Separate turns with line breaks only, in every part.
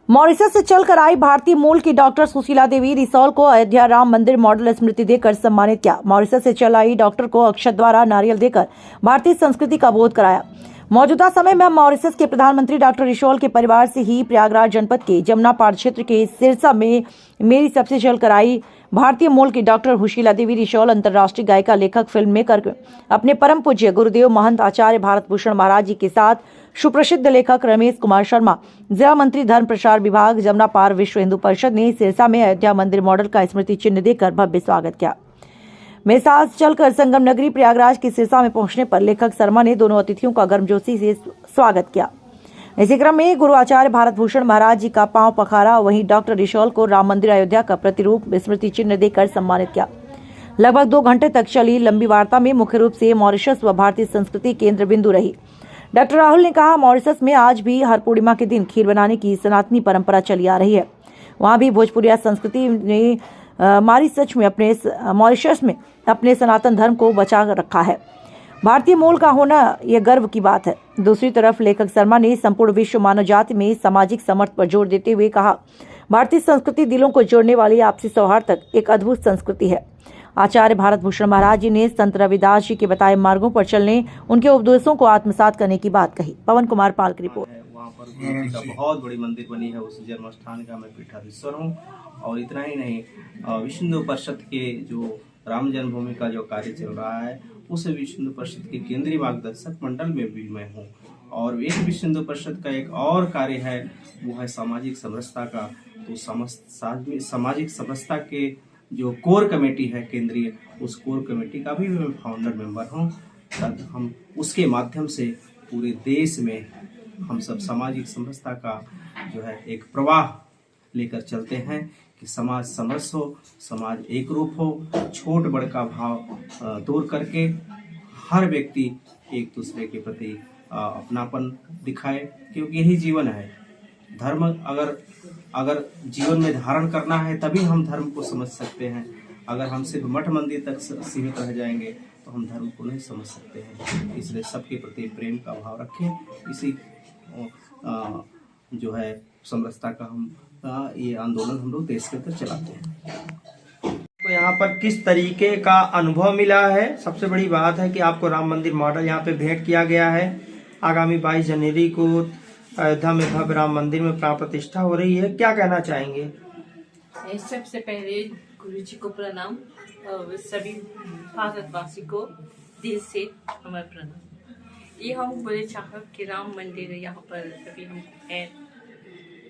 Mauritius से चलकर आई भारतीय मूल की डॉक्टर सुशीला देवी रिसोल को अयोध्या राम मंदिर मॉडल स्मृति देकर सम्मानित किया। मॉरिशस से चल आई डॉक्टर को अक्षत द्वारा नारियल देकर भारतीय संस्कृति का बोध कराया। मौजूदा समय में मॉरिशस के प्रधानमंत्री डॉक्टर रिसोल के परिवार से ही प्रयागराज जनपद के जमुनापाड़ क्षेत्र के सिरसा में मेरी सबसे चलकर आई भारतीय मूल की डॉक्टर सुशीला देवी रिसोल अंतर्राष्ट्रीय गायिका, लेखक, फिल्म मेकर अपने परम पूज्य गुरुदेव महंत आचार्य भारत भूषण महाराज जी के साथ सुप्रसिद्ध लेखक रमेश कुमार शर्मा, जिला मंत्री धर्म प्रचार विभाग, जमुनापाड़ विश्व हिंदू परिषद ने सिरसा में अयोध्या मंदिर मॉडल का स्मृति चिन्ह देकर भव्य स्वागत किया। मेरे साथ चलकर संगम नगरी प्रयागराज के सिरसा में पहुंचने पर लेखक शर्मा ने दोनों अतिथियों का गर्मजोशी से स्वागत किया। इसी क्रम में गुरु आचार्य भारत भूषण महाराज जी का पांव पखारा। वहीं डॉक्टर रिसोल को राम मंदिर अयोध्या का प्रतिरूप स्मृति चिन्ह देकर सम्मानित किया। लगभग 2 घंटे तक चली लंबी वार्ता में मुख्य रूप से मॉरिशस व भारतीय संस्कृति केंद्र बिंदु रही। डॉक्टर राहुल ने कहा, मॉरिशस में आज भी हर पूर्णिमा के दिन खीर बनाने की सनातनी परंपरा चली आ रही है। वहां भी भोजपुरिया संस्कृति ने मॉरिशस में अपने सनातन धर्म को बचा रखा है। भारतीय मूल का होना यह गर्व की बात है। दूसरी तरफ लेखक शर्मा ने संपूर्ण विश्व मानव जाति में सामाजिक समर्थ पर जोर देते हुए कहा, भारतीय संस्कृति दिलों को जोड़ने वाली आपसी सौहार्द तक एक अद्भुत संस्कृति है। आचार्य भारत भूषण महाराज जी ने संत रविदास जी के बताए मार्गों पर चलने, उनके उपदेशों को आत्मसात करने की बात कही। पवन कुमार पाल की रिपोर्ट।
वहाँ पर मूर्ति का बहुत बड़ी मंदिर बनी है। उस जन्म स्थान का मैं पीठाधीश्वर हूँ। और इतना ही नहीं, विश्व हिंदू परिषद के जो राम जन्मभूमि का जो कार्य चल रहा है, उस विश्व हिंदू परिषद के केंद्रीय मार्गदर्शक मंडल में भी मैं हूँ। और एक विश्व हिंदू परिषद का एक और कार्य है, वो है सामाजिक समरसता का। तो सामाजिक समरसता के जो कोर कमेटी है केंद्रीय, उस कोर कमेटी का भी मैं फाउंडर मेंबर हूँ। तब हम उसके माध्यम से पूरे देश में हम सब सामाजिक समरसता का जो है एक प्रवाह लेकर चलते हैं कि समाज समरस हो, समाज एक रूप हो, छोट बड़ का भाव दूर करके हर व्यक्ति एक दूसरे के प्रति अपनापन दिखाए, क्योंकि यही जीवन है। धर्म अगर जीवन में धारण करना है तभी हम धर्म को समझ सकते हैं। अगर हम सिर्फ मठ मंदिर तक सीमित रह जाएंगे तो हम धर्म को नहीं समझ सकते हैं। इसलिए सबके प्रति प्रेम का भाव रखें। इसी जो है समरसता का हम ये आंदोलन हम लोग देश के अंदर चलाते हैं।
तो यहाँ पर किस तरीके का अनुभव मिला है? सबसे बड़ी बात है कि आपको राम मंदिर मॉडल यहाँ पे भेंट किया गया है। आगामी 22 जनवरी को अयोध्या में भव्य राम मंदिर में प्राण प्रतिष्ठा हो रही है। क्या कहना चाहेंगे?
सबसे पहले गुरु जी को प्रणाम और सभी भारतवासी को दिल से हमारा प्रणाम। ये हम बोले चाहब कि राम मंदिर यहाँ पर अभी हम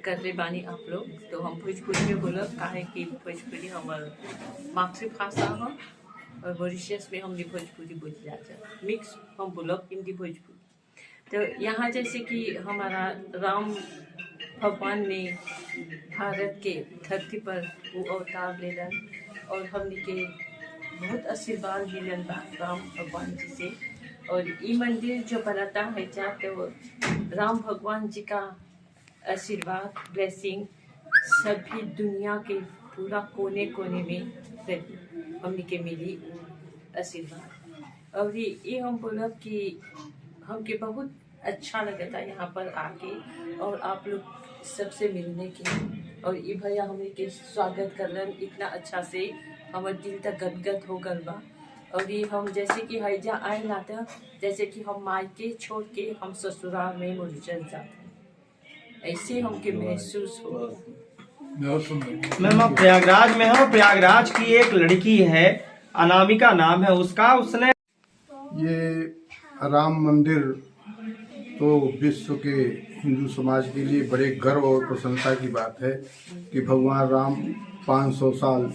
कर रहे बानी आप लोग, तो हम भोजपुरी में बोलब काहे कि भोजपुरी हमार मातृभाषा है और मॉरिशस में हमने भोजपुरी बोली जाता है। मिक्स हम बोलब हिंदी भोजपुरी। तो यहाँ जैसे कि हमारा राम भगवान ने भारत के धरती पर वो अवतार लेलन और हमने के बहुत आशीर्वाद मिलन बा राम भगवान जी से। और ये मंदिर जो बनाता है चाहते वो राम भगवान जी का आशीर्वाद, ब्लेसिंग सभी दुनिया के पूरा कोने कोने में हमने के मिली आशीर्वाद। और ये हम बोलब कि हमके बहुत अच्छा लगा था यहाँ पर आके और आप लोग सबसे मिलने के। और ये भैया हमने के स्वागत करलन इतना अच्छा से, हमारे दिल तक गदगद हो गल बा। और ये हम जैसे कि हैजा आए लाते जैसे कि हम मायके छोड़ के हम ससुराल में मॉरिशस जाते, ऐसे हमके महसूस हो।
मैम आप प्रयागराज में हो। प्रयागराज की एक लड़की है, अनामिका नाम है उसका, उसने
ये राम मंदिर तो विश्व के हिंदू समाज के लिए बड़े गर्व और प्रसन्नता की बात है कि भगवान राम 500 साल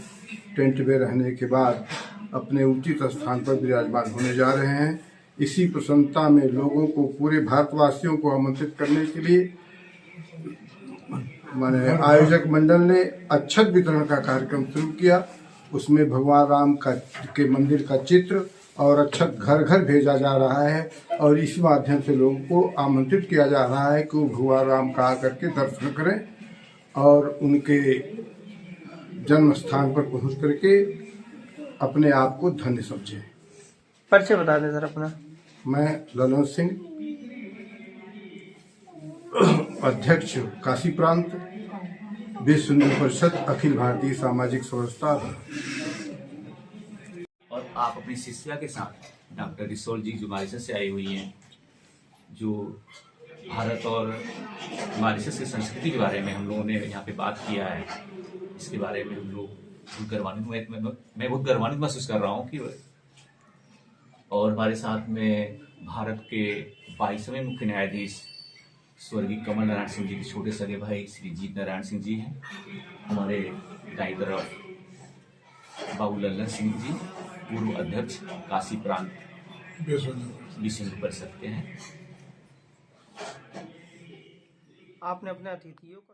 टेंट में रहने के बाद अपने उचित स्थान पर विराजमान होने जा रहे हैं। इसी प्रसन्नता में लोगों को, पूरे भारतवासियों को आमंत्रित करने के लिए आयोजक मंडल ने अक्षत वितरण का कार्यक्रम शुरू किया। उसमें भगवान राम के मंदिर का चित्र और अक्षत घर घर भेजा जा रहा है और इस माध्यम से लोगों को आमंत्रित किया जा रहा है कि वो भगवान राम का आकर के दर्शन करें और उनके जन्म स्थान पर पहुंच करके अपने आप को धन्य समझें।
परिचय बता दें सर अपना।
मैं ललन सिंह, अध्यक्ष काशी प्रांत, विश्व हिंदू परिषद अखिल भारतीय सामाजिक समरसता।
और आप अपनी शिष्या के साथ डॉक्टर रिसोल जी जो मॉरिशस से आई हुई हैं, जो भारत और मॉरिशस की संस्कृति के बारे में हम लोगों ने यहाँ पे बात किया है, इसके बारे में हम लोग बहुत गौरवान्वित, मैं बहुत गौरवान्वित महसूस कर रहा हूँ कि और हमारे साथ में भारत के 22वें मुख्य न्यायाधीश स्वर्गीय कमल नारायण सिंह जी के छोटे सगे भाई श्री जीत नारायण सिंह जी हैं। हमारे दाई तरफ बाबू लल्लन सिंह जी पूर्व अध्यक्ष काशी प्रांत विश्व हिंदू परिषद के हैं।
आपने अपने अतिथियों को